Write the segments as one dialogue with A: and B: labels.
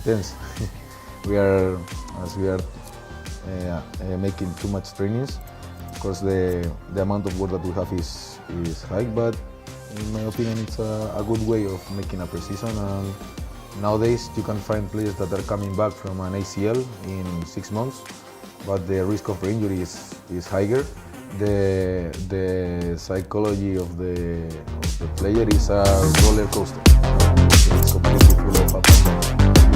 A: intense. As we are making too much trainings. Of course, the amount of work that we have is high, but in my opinion, it's a good way of making a pre-season. And nowadays, you can find players that are coming back from an ACL in 6 months, but the risk of injury is higher. The psychology of the player is a roller coaster. It's completely full of ups and downs.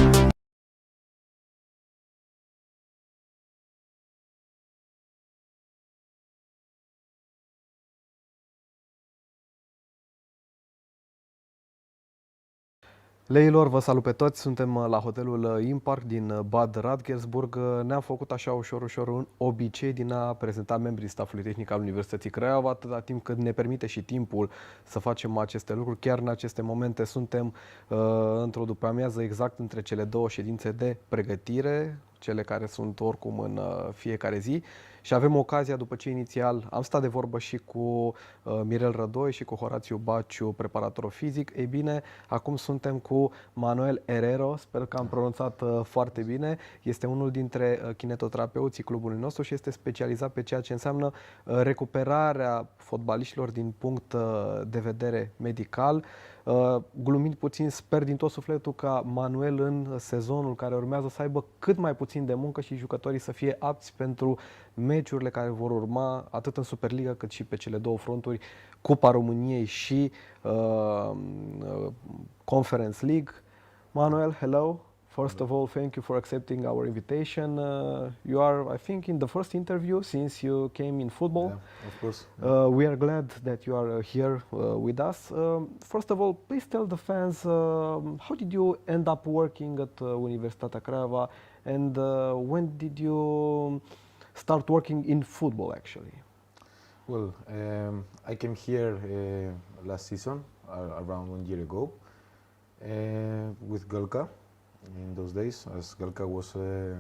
B: Leilor, vă salut pe toți, suntem la hotelul Impact din Bad Radkersburg. Ne-am făcut așa ușor un obicei din a prezenta membrii staffului tehnic al Universității Craiova, atâta timp cât ne permite și timpul să facem aceste lucruri. Chiar în aceste momente suntem într-o după-amiază exact între cele două ședințe de pregătire, cele care sunt oricum în fiecare zi. Și avem ocazia, după ce inițial am stat de vorbă și cu Mirel Rădoi și cu Horațiu Baciu, preparator fizic, ei bine, acum suntem cu Manuel Herrero, sper că am pronunțat foarte bine, este unul dintre kinetoterapeuții clubului nostru și este specializat pe ceea ce înseamnă recuperarea fotbaliștilor din punct de vedere medical. Glumind puțin, sper din tot sufletul ca Manuel în sezonul care urmează să aibă cât mai puțin de muncă și jucătorii să fie apți pentru meciurile care vor urma atât în Superliga cât și pe cele două fronturi, Cupa României și Conference League. Manuel, hello. First of all, thank you for accepting our invitation. You are, I think, in the first interview since you came in football.
A: Yeah, of course.
B: We are glad that you are here with us. First of all, please tell the fans how did you end up working at Universitatea Craiova, and when did you start working in football actually?
A: Well, I came here last season, around 1 year ago, with Galca. In those days, as Galca was a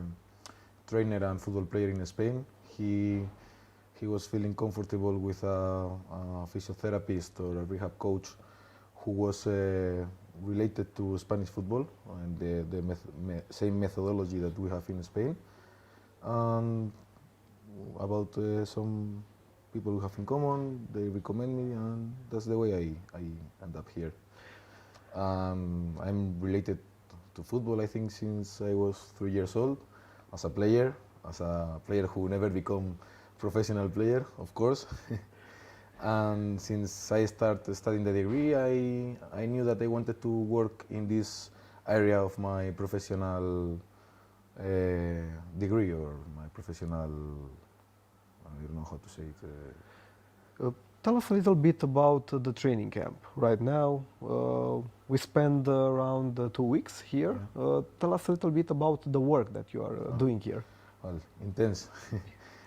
A: trainer and football player in Spain, he was feeling comfortable with a physiotherapist or a rehab coach who was related to Spanish football and the same methodology that we have in Spain. And about some people we have in common, they recommend me, and that's the way I end up here. I'm related to football, I think, since I was 3 years old, as a player who never become professional player, of course. And since I started studying the degree, I knew that I wanted to work in this area of my professional degree, or my professional, I don't know how to say it.
B: Tell us a little bit about the training camp. Right now, we spend around 2 weeks here. Yeah. Tell us a little bit about the work that you are doing here.
A: Well, intense.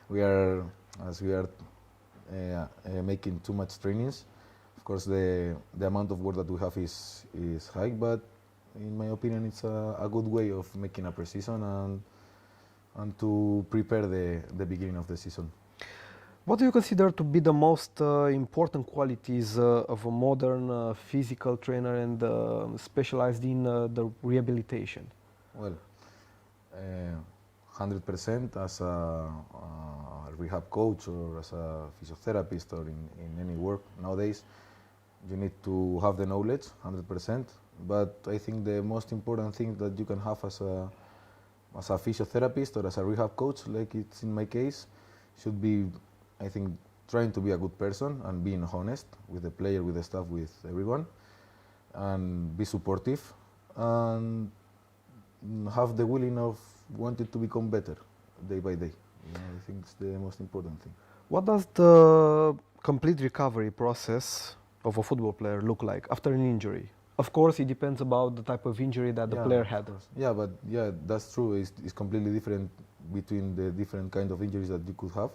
A: we are making too much trainings. Of course, the amount of work that we have is high, but in my opinion, it's a good way of making a pre-season and to prepare the beginning of the season.
B: What do you consider to be the most important qualities of a modern physical trainer and specialized in the rehabilitation?
A: Well, 100% as a rehab coach or as a physiotherapist or in any work nowadays, you need to have the knowledge, 100%. But I think the most important thing that you can have as a physiotherapist or as a rehab coach, like it's in my case, should be, I think, trying to be a good person and being honest with the player, with the staff, with everyone, and be supportive and have the willing of wanting to become better day by day. I think it's the most important thing.
B: What does the complete recovery process of a football player look like after an injury? Of course, it depends about the type of injury that the player had.
A: Yeah, but yeah, that's true. It's completely different between the different kind of injuries that you could have.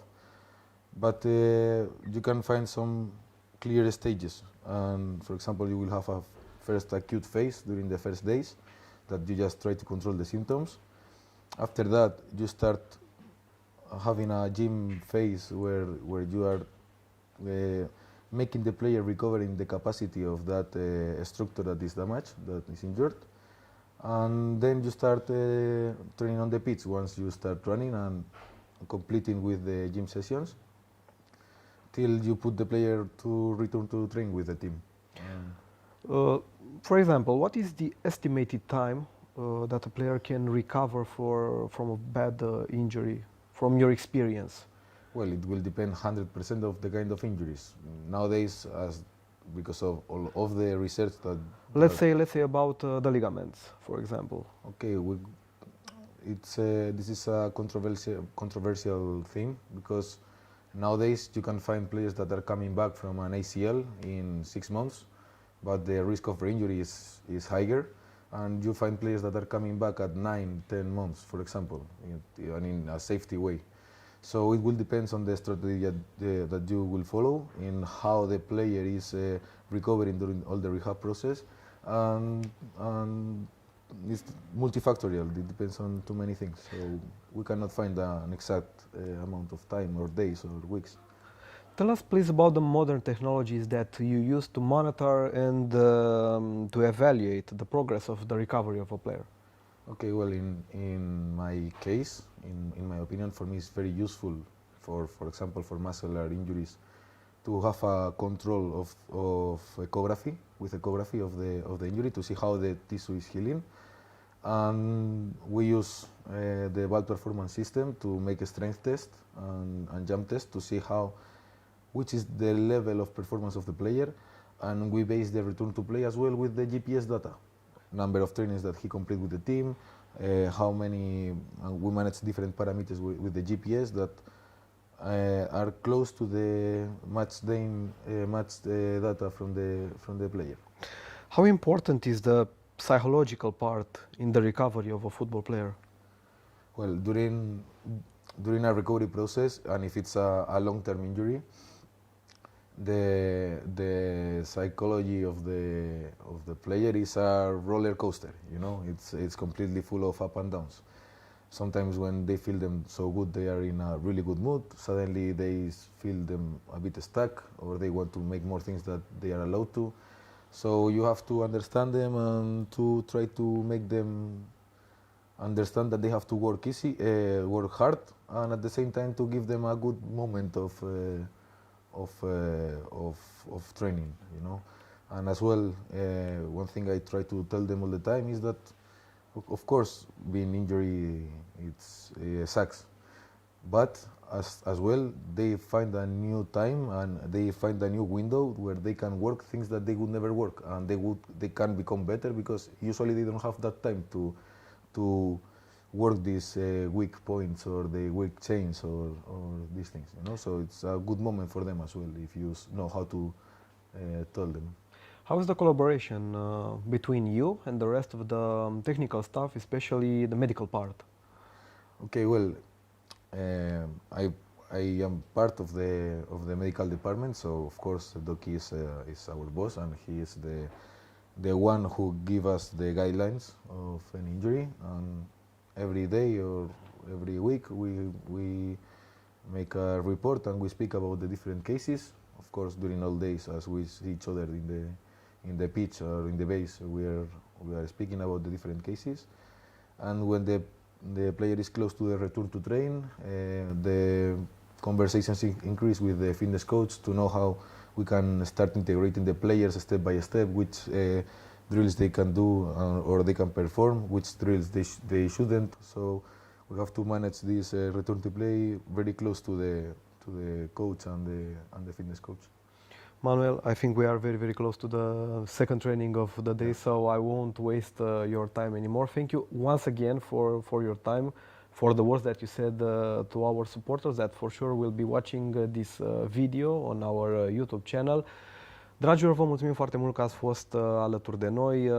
A: But you can find some clear stages. And for example, you will have a first acute phase during the first days that you just try to control the symptoms. After that, you start having a gym phase where you are making the player recovering the capacity of that structure that is damaged, that is injured. and then you start training on the pitch. Once you start running and completing with the gym sessions, till you put the player to return to train with the team.
B: For example, what is the estimated time that a player can recover from a bad injury, from your experience?
A: Well, it will depend 100% of the kind of injuries. Nowadays, because of all of the research that...
B: Let's say about the ligaments, for example.
A: Okay, this is a controversial thing, because nowadays you can find players that are coming back from an ACL in 6 months, but the risk of re-injury is higher, and you find players that are coming back at 9-10 months, for example, in a safety way. So it will depend on the strategy that you will follow, in how the player is recovering during all the rehab process, and it's multifactorial. It depends on too many things. So we cannot find an exact amount of time or days or weeks.
B: Tell us please about the modern technologies that you use to monitor and to evaluate the progress of the recovery of a player.
A: Okay, well, in my case, in my opinion, for me it's very useful, for example, for muscular injuries, to have a control of ecography, with ecography of the injury, to see how the tissue is healing. And we use the ball performance system to make a strength test and jump test to see which is the level of performance of the player, and we base the return to play as well with the GPS data. Number of trainings that he completed with the team, how many, we manage different parameters with the GPS that are close to the match data from the player.
B: How important is the psychological part in the recovery of a football player?
A: Well, during a recovery process, and if it's a long-term injury, the psychology of the player is a roller coaster. You know, it's completely full of up and downs. Sometimes when they feel them so good, they are in a really good mood. Suddenly they feel them a bit stuck, or they want to make more things that they are allowed to. So you have to understand them and to try to make them understand that they have to work hard, and at the same time to give them a good moment of training, you know. And as well, one thing I try to tell them all the time is that, of course, being injury, it sucks, but as well, they find a new time and they find a new window where they can work things that they would never work, and they can become better, because usually they don't have that time to work these weak points or the weak chains or these things, you know. So it's a good moment for them as well, if you know how to tell them.
B: How is the collaboration between you and the rest of the technical staff, especially the medical part?
A: Okay, well, I am part of the medical department, so of course Doki is our boss, and he is the one who gives us the guidelines of an injury. And every day or every week we make a report and we speak about the different cases. Of course, during all days, as we see each other in the pitch or in the base, we are speaking about the different cases. And when the player is close to the return to train, the conversations increase with the fitness coach to know how we can start integrating the players step by step, which drills they can do or they can perform, which drills they shouldn't. So we have to manage this return to play very close to the coach and the fitness coach.
B: Manuel, I think we are very, very close to the second training of the day, so I won't waste your time anymore. Thank you once again for your time, for the words that you said to our supporters that for sure will be watching this video on our YouTube channel. Dragilor, vă mulțumim foarte mult că ați fost alături de noi.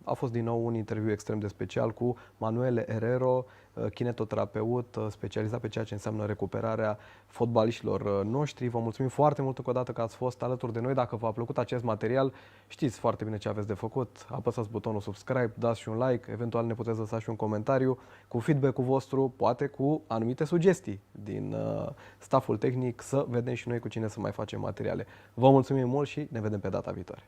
B: A fost din nou un interviu extrem de special cu Manuel Herrero, kinetoterapeut specializat pe ceea ce înseamnă recuperarea fotbaliștilor noștri. Vă mulțumim foarte mult încă o dată că ați fost alături de noi. Dacă v-a plăcut acest material, știți foarte bine ce aveți de făcut. Apăsați butonul subscribe, dați și un like, eventual ne puteți lăsa și un comentariu cu feedback-ul vostru, poate cu anumite sugestii din stafful tehnic, să vedem și noi cu cine să mai facem materiale. Vă mulțumim mult și ne vedem pe data viitoare.